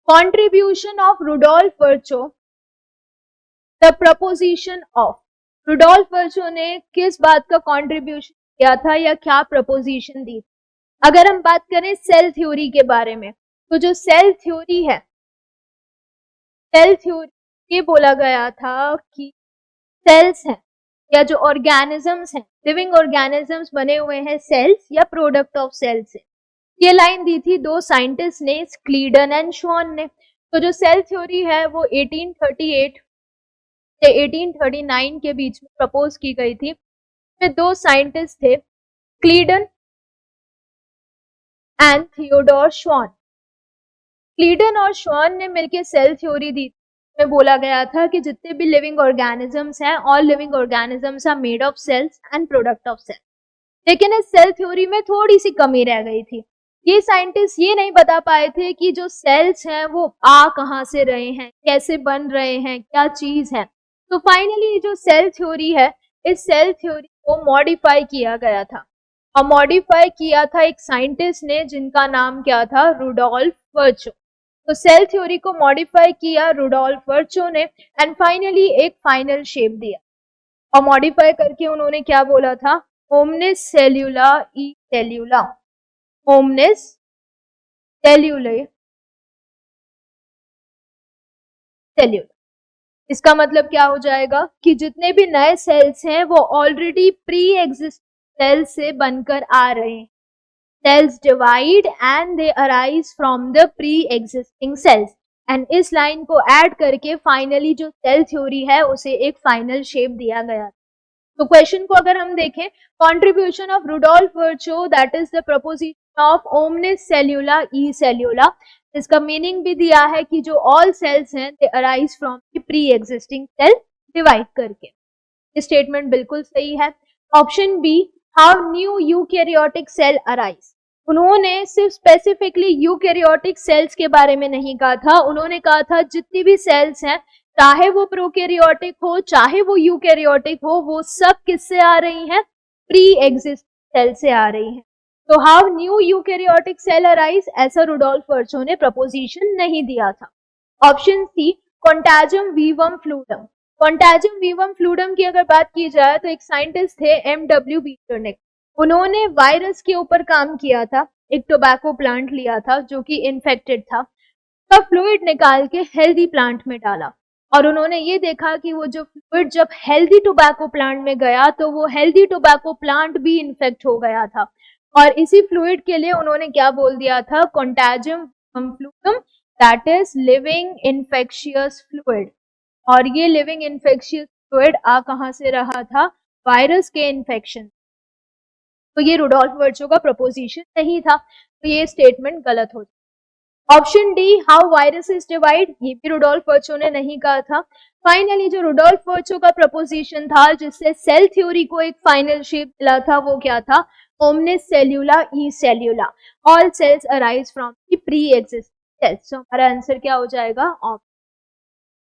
Contribution of Rudolf Virchow, the proposition of. Rudolf Virchow ने किस बात का कॉन्ट्रीब्यूशन किया था या क्या प्रपोजिशन दी? अगर हम बात करें सेल थ्योरी के बारे में, तो जो सेल थ्योरी है, सेल थ्योरी ये बोला गया था कि सेल्स हैं या जो ऑर्गेनिजम्स हैं, लिविंग ऑर्गेनिजम्स बने हुए हैं सेल्स या प्रोडक्ट ऑफ सेल्स से। ये लाइन दी थी दो साइंटिस्ट ने, क्लीडन एंड श्वान ने। तो जो सेल थ्योरी है वो 1838 से 1839 के बीच में प्रपोज की गई थी। इसमें दो साइंटिस्ट थे, क्लीडन एंड थियोडोर श्वान। क्लीडन और श्वान ने मिलकर सेल थ्योरी दी। में बोला गया था कि जितने भी लिविंग ऑर्गेनिजम्स हैं, all living organisms are made of cells and product of cells. लेकिन इस सेल थ्योरी में थोड़ी सी कमी रह गई थी। ये साइंटिस्ट ये नहीं बता पाए थे कि जो सेल्स हैं वो आ कहाँ से रहे हैं, कैसे बन रहे हैं, क्या चीज है। तो फाइनली जो सेल थ्योरी है, इस सेल थ्योरी को मॉडिफाई किया गया था, और मॉडिफाई किया था एक साइंटिस्ट ने जिनका नाम क्या था, रुडोल्फ वर्चो। तो सेल थ्योरी को मॉडिफाई किया रुडोल्फ वर्चो ने एंड फाइनली एक फाइनल शेप दिया। और मॉडिफाई करके उन्होंने क्या बोला था, ओमनिस सेल्यूला ई सेल्यूला, ओमनिस सेल्यूले सेल्यूला। इसका मतलब क्या हो जाएगा कि जितने भी नए सेल्स हैं वो ऑलरेडी प्री एग्जिस्ट सेल्स से बनकर आ रहे हैं। Cells divide and they arise from the pre-existing cells। And इस लाइन को ऐड करके फाइनली जो सेल थ्योरी है उसे एक फाइनल शेप दिया गया। तो क्वेश्चन को अगर हम देखें, contribution of Rudolf Virchow that is the proposition of omnis cellula e cellula. इसका मीनिंग भी दिया है कि जो ऑल सेल्स हैं they arise from the pre existing cell divide करके। स्टेटमेंट बिल्कुल सही है। Option b, how new eukaryotic cell arise. उन्होंने सिर्फ स्पेसिफिकली यूकैरियोटिक सेल्स के बारे में नहीं कहा था, उन्होंने कहा था जितनी भी सेल्स हैं, चाहे वो प्रोकैरियोटिक हो चाहे वो यूकैरियोटिक हो, वो सब किससे आ रही हैं, प्री एग्जिस्ट सेल से आ रही हैं। तो how new eukaryotic cell arise, ऐसा रुडोल्फ वर्चो ने प्रपोजिशन नहीं दिया था। Option C, contagium vivum fluidum. Contagium vivum fluidum की अगर बात की जाए तो एक साइंटिस्ट थे एमडब्ल्यू बीटरनिक। उन्होंने वायरस के ऊपर काम किया था, एक टोबैको प्लांट लिया था जो कि इन्फेक्टेड था, तो फ्लूइड निकाल के हेल्दी प्लांट में डाला, और उन्होंने ये देखा कि वो जो फ्लूइड जब हेल्दी टोबैको प्लांट में गया तो वो हेल्दी टोबैको प्लांट भी इन्फेक्ट हो गया था। और इसी फ्लूइड के लिए उन्होंने क्या बोल दिया था, contagium fluidum, that is living infectious fluid. और ये लिविंग इन्फेक्शियस फ्लूइड आ कहां से रहा था, वायरस के इन्फेक्शन। तो ये रुडोल्फ वर्चो का प्रपोजिशन नहीं था, तो ये स्टेटमेंट गलत हो जाए। Option D, how virus is divide, ये भी रुडोल्फ वर्चो ने नहीं कहा था। फाइनली जो रुडोल्फ वर्चो का प्रपोजिशन था जिससे सेल थ्योरी को एक फाइनल शेप मिला था, वो क्या था, omnis cellula e cellula, all cells arise from the pre existing cells. तो हमारा आंसर क्या हो जाएगा, ऑप्शन